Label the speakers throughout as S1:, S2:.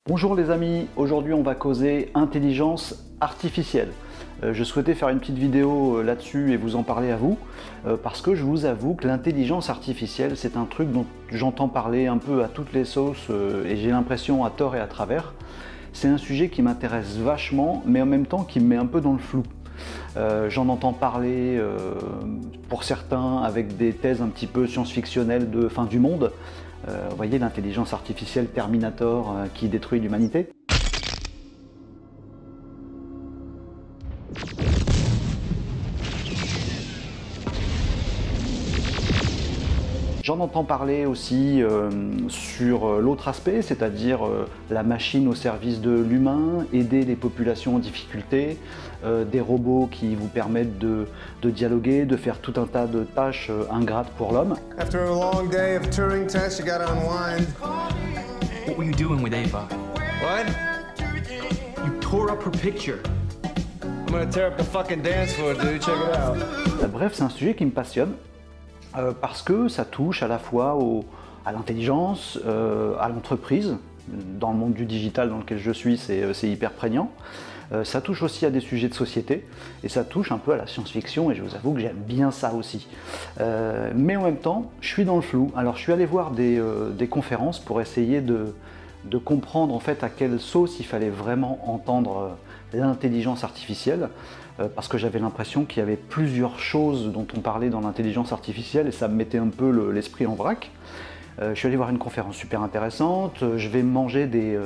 S1: Bonjour les amis, aujourd'hui on va causer intelligence artificielle. Je souhaitais faire une petite vidéo là-dessus et vous en parler à vous, parce que je vous avoue que l'intelligence artificielle c'est un truc dont j'entends parler un peu à toutes les sauces et j'ai l'impression à tort et à travers. C'est un sujet qui m'intéresse vachement mais en même temps qui me met un peu dans le flou. J'en entends parler pour certains avec des thèses un petit peu science-fictionnelles de fin du monde. Vous voyez l'intelligence artificielle Terminator qui détruit l'humanité. J'en entends parler aussi sur l'autre aspect, c'est-à-dire la machine au service de l'humain, aider les populations en difficulté, des robots qui vous permettent de dialoguer, de faire tout un tas de tâches ingrates pour l'homme.
S2: After a long day of Turing tests, you gotta unwind.
S3: What were you doing with Ava?
S2: What?
S3: You tore up her picture.
S2: I'm gonna tear up the fucking dance floor, dude. Check it out.
S1: Bref, c'est un sujet qui me passionne. Parce que ça touche à la fois à l'intelligence, à l'entreprise. Dans le monde du digital dans lequel je suis, c'est hyper prégnant. Ça touche aussi à des sujets de société et ça touche un peu à la science-fiction et je vous avoue que j'aime bien ça aussi. Mais en même temps, je suis dans le flou. Alors je suis allé voir des conférences pour essayer de comprendre en fait à quelle sauce il fallait vraiment entendre l'intelligence artificielle. Parce que j'avais l'impression qu'il y avait plusieurs choses dont on parlait dans l'intelligence artificielle et ça me mettait un peu l'esprit en vrac. Je suis allé voir une conférence super intéressante, je vais manger des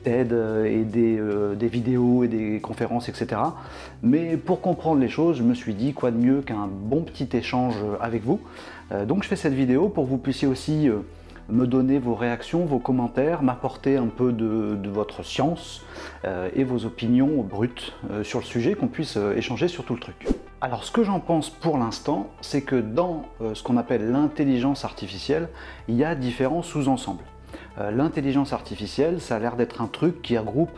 S1: TED et des vidéos et des conférences, etc. Mais pour comprendre les choses, je me suis dit quoi de mieux qu'un bon petit échange avec vous. Donc je fais cette vidéo pour que vous puissiez aussi me donner vos réactions, vos commentaires, m'apporter un peu de votre science et vos opinions brutes sur le sujet, qu'on puisse échanger sur tout le truc. Alors ce que j'en pense pour l'instant, c'est que dans ce qu'on appelle l'intelligence artificielle, il y a différents sous-ensembles. L'intelligence artificielle, ça a l'air d'être un truc qui regroupe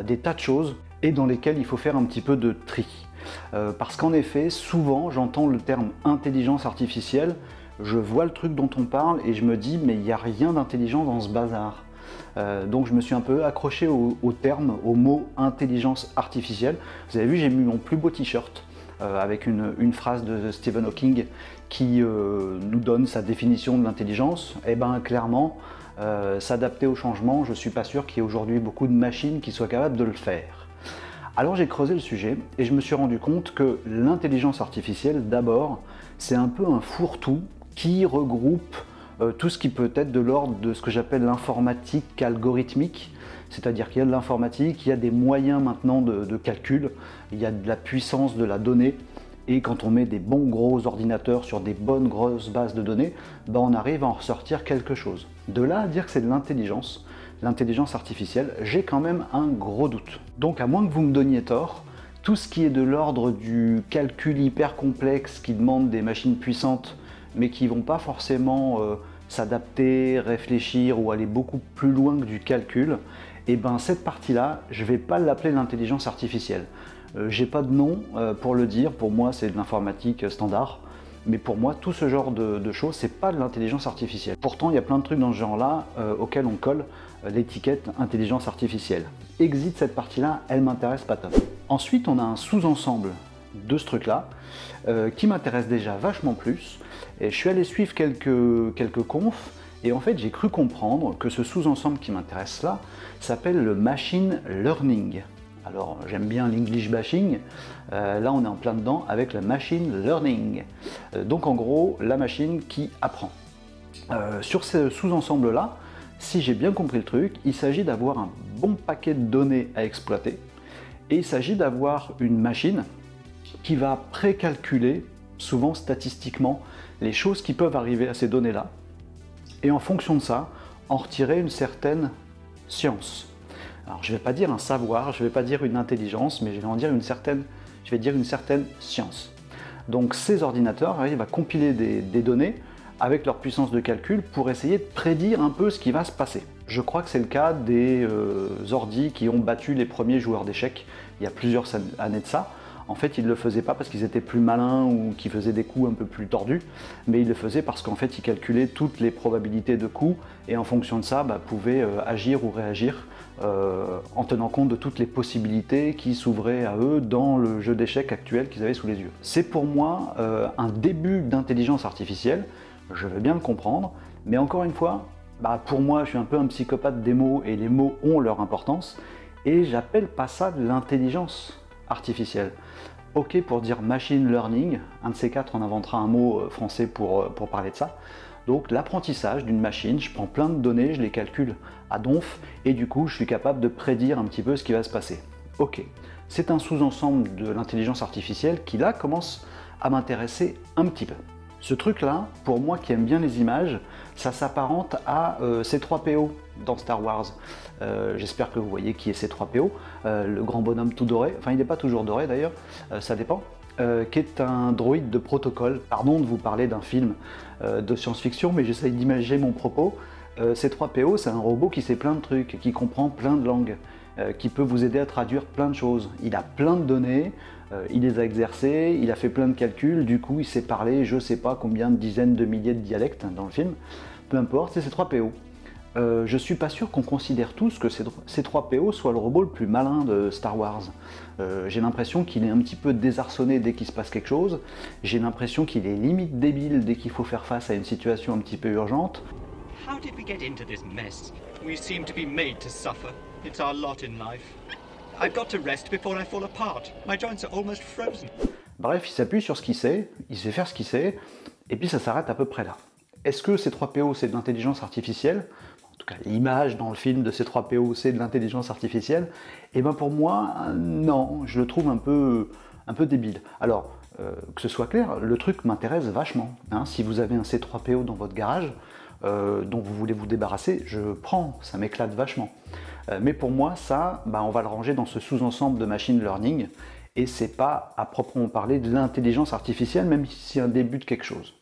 S1: des tas de choses et dans lesquelles il faut faire un petit peu de tri. Parce qu'en effet, souvent j'entends le terme intelligence artificielle, je vois le truc dont on parle et je me dis mais il n'y a rien d'intelligent dans ce bazar. Donc je me suis un peu accroché au terme, au mot intelligence artificielle. Vous avez vu, j'ai mis mon plus beau t-shirt avec une phrase de Stephen Hawking qui nous donne sa définition de l'intelligence. Et bien clairement, s'adapter au changement, je ne suis pas sûr qu'il y ait aujourd'hui beaucoup de machines qui soient capables de le faire. Alors j'ai creusé le sujet et je me suis rendu compte que l'intelligence artificielle, d'abord, c'est un peu un fourre-tout qui regroupe tout ce qui peut être de l'ordre de ce que j'appelle l'informatique algorithmique, c'est-à-dire qu'il y a de l'informatique, il y a des moyens maintenant de calcul, il y a de la puissance de la donnée, et quand on met des bons gros ordinateurs sur des bonnes grosses bases de données, ben on arrive à en ressortir quelque chose. De là à dire que c'est de l'intelligence artificielle, j'ai quand même un gros doute. Donc à moins que vous me donniez tort, tout ce qui est de l'ordre du calcul hyper complexe qui demande des machines puissantes, mais qui ne vont pas forcément s'adapter, réfléchir ou aller beaucoup plus loin que du calcul, et ben cette partie-là, je ne vais pas l'appeler l'intelligence artificielle. J'ai pas de nom pour le dire, pour moi c'est de l'informatique standard, mais pour moi tout ce genre de choses, c'est pas de l'intelligence artificielle. Pourtant il y a plein de trucs dans ce genre-là auxquels on colle l'étiquette intelligence artificielle. Exit cette partie-là, elle m'intéresse pas top. Ensuite on a un sous-ensemble de ce truc-là qui m'intéresse déjà vachement plus. Et je suis allé suivre quelques confs et en fait j'ai cru comprendre que ce sous-ensemble qui m'intéresse là s'appelle le machine learning. Alors j'aime bien l'English bashing, là on est en plein dedans avec le machine learning. Donc en gros la machine qui apprend. Sur ce sous-ensemble là, si j'ai bien compris le truc, il s'agit d'avoir un bon paquet de données à exploiter et il s'agit d'avoir une machine qui va précalculer, souvent statistiquement, les choses qui peuvent arriver à ces données-là, et en fonction de ça, en retirer une certaine science. Alors je ne vais pas dire un savoir, je ne vais pas dire une intelligence, mais je vais en dire une certaine science. Donc ces ordinateurs arrivent à compiler des données avec leur puissance de calcul pour essayer de prédire un peu ce qui va se passer. Je crois que c'est le cas des ordis qui ont battu les premiers joueurs d'échecs il y a plusieurs années de ça, En fait, ils ne le faisaient pas parce qu'ils étaient plus malins ou qu'ils faisaient des coups un peu plus tordus, mais ils le faisaient parce qu'en fait, ils calculaient toutes les probabilités de coups et en fonction de ça, pouvaient agir ou réagir en tenant compte de toutes les possibilités qui s'ouvraient à eux dans le jeu d'échecs actuel qu'ils avaient sous les yeux. C'est pour moi un début d'intelligence artificielle, je veux bien le comprendre, mais encore une fois, pour moi, je suis un peu un psychopathe des mots et les mots ont leur importance et j'appelle pas ça de l'intelligence artificielle. Ok pour dire machine learning, un de ces quatre on inventera un mot français pour parler de ça. Donc l'apprentissage d'une machine, je prends plein de données, je les calcule à donf et du coup je suis capable de prédire un petit peu ce qui va se passer. Ok, c'est un sous-ensemble de l'intelligence artificielle qui là commence à m'intéresser un petit peu. Ce truc-là, pour moi qui aime bien les images, ça s'apparente à C3PO dans Star Wars. J'espère que vous voyez qui est C3PO, le grand bonhomme tout doré, enfin il n'est pas toujours doré d'ailleurs, ça dépend, qui est un droïde de protocole. Pardon de vous parler d'un film de science-fiction, mais j'essaye d'imaginer mon propos. C3PO, c'est un robot qui sait plein de trucs, qui comprend plein de langues, qui peut vous aider à traduire plein de choses. Il a plein de données, il les a exercées, il a fait plein de calculs, du coup il sait parler je sais pas combien de dizaines de milliers de dialectes dans le film, peu importe, c'est C3PO. Je suis pas sûr qu'on considère tous que C3PO soit le robot le plus malin de Star Wars. J'ai l'impression qu'il est un petit peu désarçonné dès qu'il se passe quelque chose, j'ai l'impression qu'il est limite débile dès qu'il faut faire face à une situation un petit peu urgente.
S4: How did we get into this mess? We seem to be made to suffer. It's our lot in life. I've got to rest before I fall apart. My joints are almost frozen.
S1: Bref, il s'appuie sur ce qu'il sait, il sait faire ce qu'il sait, et puis ça s'arrête à peu près là. Est-ce que C3PO c'est de l'intelligence artificielle? En tout cas, l'image dans le film de C3PO c'est de l'intelligence artificielle. Et bien pour moi, non, je le trouve un peu débile. Alors, que ce soit clair, le truc m'intéresse vachement. Hein. Si vous avez un C3PO dans votre garage, dont vous voulez vous débarrasser, je prends, ça m'éclate vachement. Mais pour moi, ça, on va le ranger dans ce sous-ensemble de machine learning, et c'est pas à proprement parler de l'intelligence artificielle, même si c'est un début de quelque chose.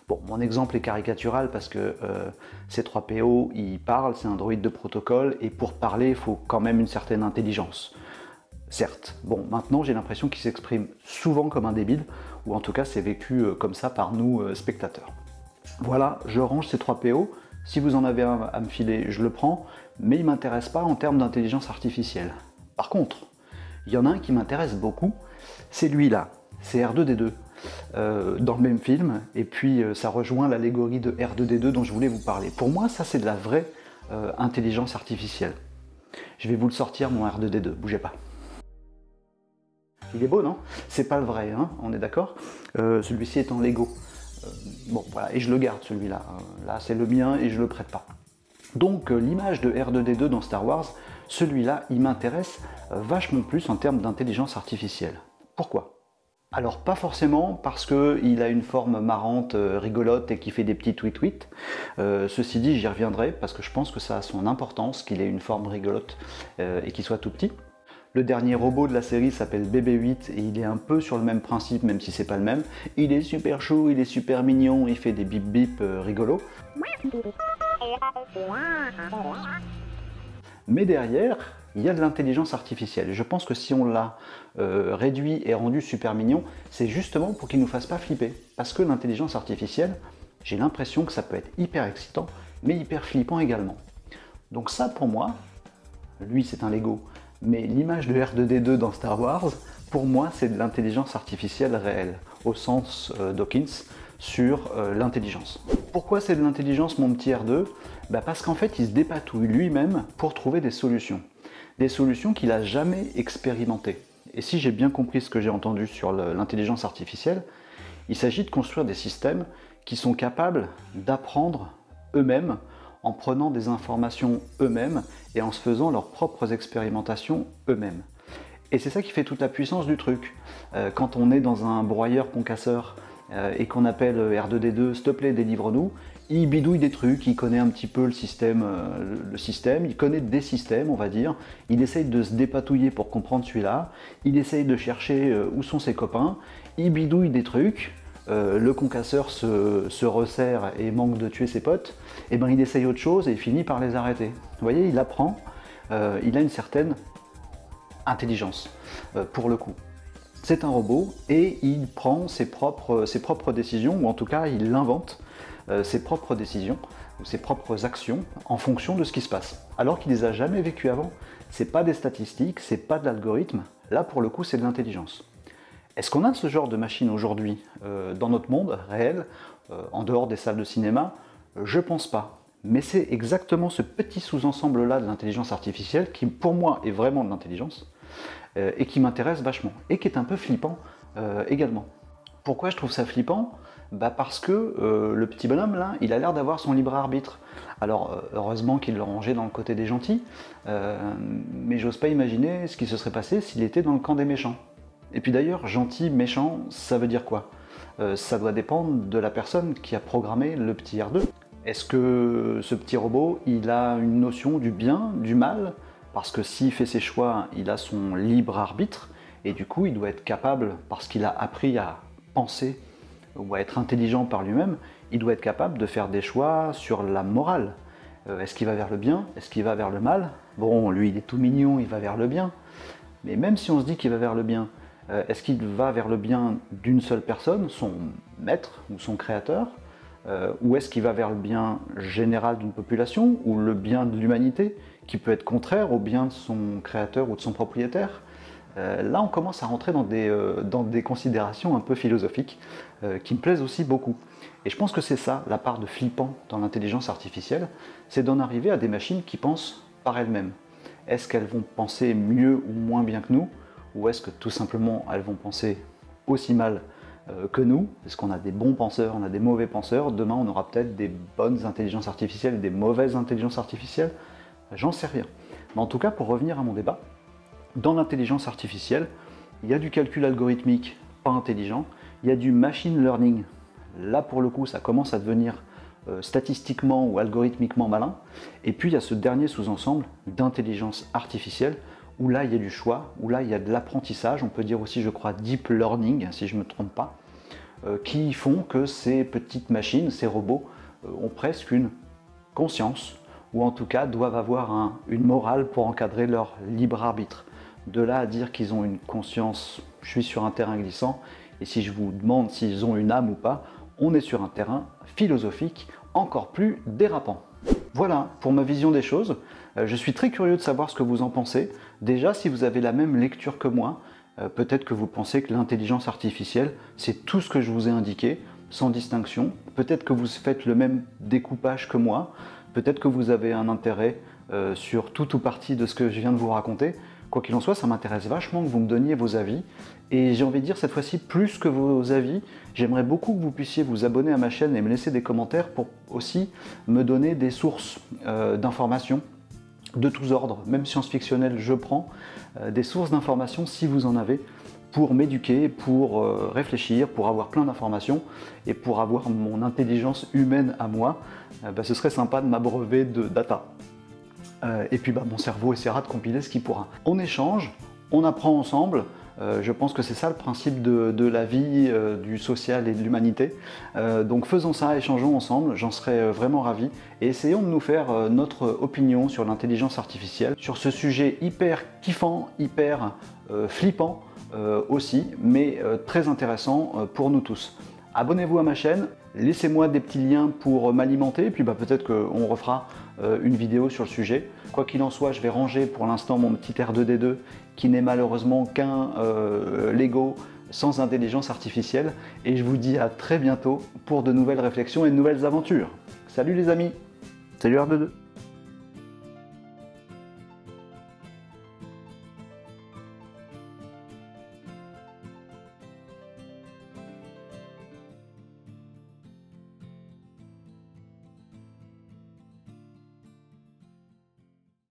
S1: Bon, mon exemple est caricatural parce que C3PO, il parle, c'est un droïde de protocole, et pour parler, il faut quand même une certaine intelligence. Certes. Bon, maintenant, j'ai l'impression qu'il s'exprime souvent comme un débile, ou en tout cas, c'est vécu comme ça par nous, spectateurs. Voilà, je range C3PO. Si vous en avez un à me filer, je le prends, mais il ne m'intéresse pas en termes d'intelligence artificielle. Par contre, il y en a un qui m'intéresse beaucoup, c'est lui là, c'est R2-D2. Dans le même film, et puis ça rejoint l'allégorie de R2-D2 dont je voulais vous parler. Pour moi, ça c'est de la vraie intelligence artificielle. Je vais vous le sortir, mon R2-D2, bougez pas. Il est beau, non? C'est pas le vrai, hein, on est d'accord? Celui-ci est en Lego. Bon, voilà, et je le garde celui-là. Là, c'est le mien et je le prête pas. Donc, l'image de R2-D2 dans Star Wars, celui-là, il m'intéresse vachement plus en termes d'intelligence artificielle. Pourquoi? Alors pas forcément parce qu'il a une forme marrante, rigolote et qui fait des petits tweets. Ceci dit, j'y reviendrai parce que je pense que ça a son importance qu'il ait une forme rigolote et qu'il soit tout petit. Le dernier robot de la série s'appelle BB-8 et il est un peu sur le même principe, même si c'est pas le même. Il est super chou, il est super mignon, il fait des bip bip rigolos. Mais derrière, il y a de l'intelligence artificielle. Je pense que si on l'a réduit et rendu super mignon, c'est justement pour qu'il ne nous fasse pas flipper. Parce que l'intelligence artificielle, j'ai l'impression que ça peut être hyper excitant, mais hyper flippant également. Donc ça, pour moi, lui c'est un Lego, mais l'image de R2-D2 dans Star Wars, pour moi, c'est de l'intelligence artificielle réelle, au sens Dawkins, sur l'intelligence. Pourquoi c'est de l'intelligence, mon petit R2? Parce qu'en fait, il se dépatouille lui-même pour trouver des solutions. Des solutions qu'il n'a jamais expérimentées. Et si j'ai bien compris ce que j'ai entendu sur l'intelligence artificielle, il s'agit de construire des systèmes qui sont capables d'apprendre eux-mêmes en prenant des informations eux-mêmes et en se faisant leurs propres expérimentations eux-mêmes. Et c'est ça qui fait toute la puissance du truc. Quand on est dans un broyeur concasseur et qu'on appelle R2-D2, s'il te plaît, délivre-nous, il bidouille des trucs, il connaît un petit peu le système, il connaît des systèmes, on va dire, il essaye de se dépatouiller pour comprendre celui-là, il essaye de chercher où sont ses copains, il bidouille des trucs, le concasseur se resserre et manque de tuer ses potes, et ben il essaye autre chose et il finit par les arrêter. Vous voyez, il apprend, il a une certaine intelligence, pour le coup. C'est un robot et il prend ses propres décisions, ou en tout cas il invente ses propres décisions, ou ses propres actions en fonction de ce qui se passe. Alors qu'il les a jamais vécues avant. C'est pas des statistiques, c'est pas de l'algorithme, là pour le coup c'est de l'intelligence. Est-ce qu'on a ce genre de machine aujourd'hui dans notre monde réel, en dehors des salles de cinéma? Je pense pas. Mais c'est exactement ce petit sous-ensemble-là de l'intelligence artificielle qui, pour moi, est vraiment de l'intelligence et qui m'intéresse vachement et qui est un peu flippant également. Pourquoi je trouve ça flippant? Parce que le petit bonhomme là, il a l'air d'avoir son libre arbitre. Alors heureusement qu'il l'a rangé dans le côté des gentils, mais j'ose pas imaginer ce qui se serait passé s'il était dans le camp des méchants. Et puis d'ailleurs, gentil, méchant, ça veut dire quoi? Ça doit dépendre de la personne qui a programmé le petit R2. Est-ce que ce petit robot, il a une notion du bien, du mal? Parce que s'il fait ses choix, il a son libre arbitre, et du coup, il doit être capable, parce qu'il a appris à penser ou à être intelligent par lui-même, il doit être capable de faire des choix sur la morale. Est-ce qu'il va vers le bien? Est-ce qu'il va vers le mal? Bon, lui, il est tout mignon, il va vers le bien. Mais même si on se dit qu'il va vers le bien, est-ce qu'il va vers le bien d'une seule personne, son maître ou son créateur? Ou est-ce qu'il va vers le bien général d'une population, ou le bien de l'humanité, qui peut être contraire au bien de son créateur ou de son propriétaire? Là, on commence à rentrer dans des considérations un peu philosophiques, qui me plaisent aussi beaucoup. Et je pense que c'est ça, la part de flippant dans l'intelligence artificielle, c'est d'en arriver à des machines qui pensent par elles-mêmes. Est-ce qu'elles vont penser mieux ou moins bien que nous, ou est-ce que tout simplement elles vont penser aussi mal que nous? Est-ce qu'on a des bons penseurs, on a des mauvais penseurs? Demain, on aura peut-être des bonnes intelligences artificielles et des mauvaises intelligences artificielles? J'en sais rien. Mais en tout cas, pour revenir à mon débat, dans l'intelligence artificielle, il y a du calcul algorithmique pas intelligent, il y a du machine learning. Là, pour le coup, ça commence à devenir statistiquement ou algorithmiquement malin. Et puis, il y a ce dernier sous-ensemble d'intelligence artificielle, où là il y a du choix, où là il y a de l'apprentissage, on peut dire aussi je crois deep learning si je ne me trompe pas, qui font que ces petites machines, ces robots, ont presque une conscience, ou en tout cas doivent avoir une morale pour encadrer leur libre arbitre. De là à dire qu'ils ont une conscience, je suis sur un terrain glissant, et si je vous demande s'ils ont une âme ou pas, on est sur un terrain philosophique encore plus dérapant. Voilà pour ma vision des choses. Je suis très curieux de savoir ce que vous en pensez. Déjà, si vous avez la même lecture que moi, peut-être que vous pensez que l'intelligence artificielle, c'est tout ce que je vous ai indiqué, sans distinction. Peut-être que vous faites le même découpage que moi. Peut-être que vous avez un intérêt sur tout ou partie de ce que je viens de vous raconter. Quoi qu'il en soit, ça m'intéresse vachement que vous me donniez vos avis. Et j'ai envie de dire cette fois-ci, plus que vos avis, j'aimerais beaucoup que vous puissiez vous abonner à ma chaîne et me laisser des commentaires pour aussi me donner des sources d'informations de tous ordres, même science-fictionnelles, je prends des sources d'informations si vous en avez, pour m'éduquer, pour réfléchir, pour avoir plein d'informations et pour avoir mon intelligence humaine à moi. Ce serait sympa de m'abreuver de data. Et puis mon cerveau essaiera de compiler ce qu'il pourra. On échange, on apprend ensemble. Je pense que c'est ça le principe de la vie, du social et de l'humanité. Donc faisons ça, échangeons ensemble, j'en serais vraiment ravi. Et essayons de nous faire notre opinion sur l'intelligence artificielle, sur ce sujet hyper kiffant, hyper flippant aussi, mais très intéressant pour nous tous. Abonnez-vous à ma chaîne, laissez-moi des petits liens pour m'alimenter, et puis peut-être qu'on refera une vidéo sur le sujet. Quoi qu'il en soit, je vais ranger pour l'instant mon petit R2D2 qui n'est malheureusement qu'un Lego sans intelligence artificielle, et je vous dis à très bientôt pour de nouvelles réflexions et de nouvelles aventures. Salut les amis, salut R2D2.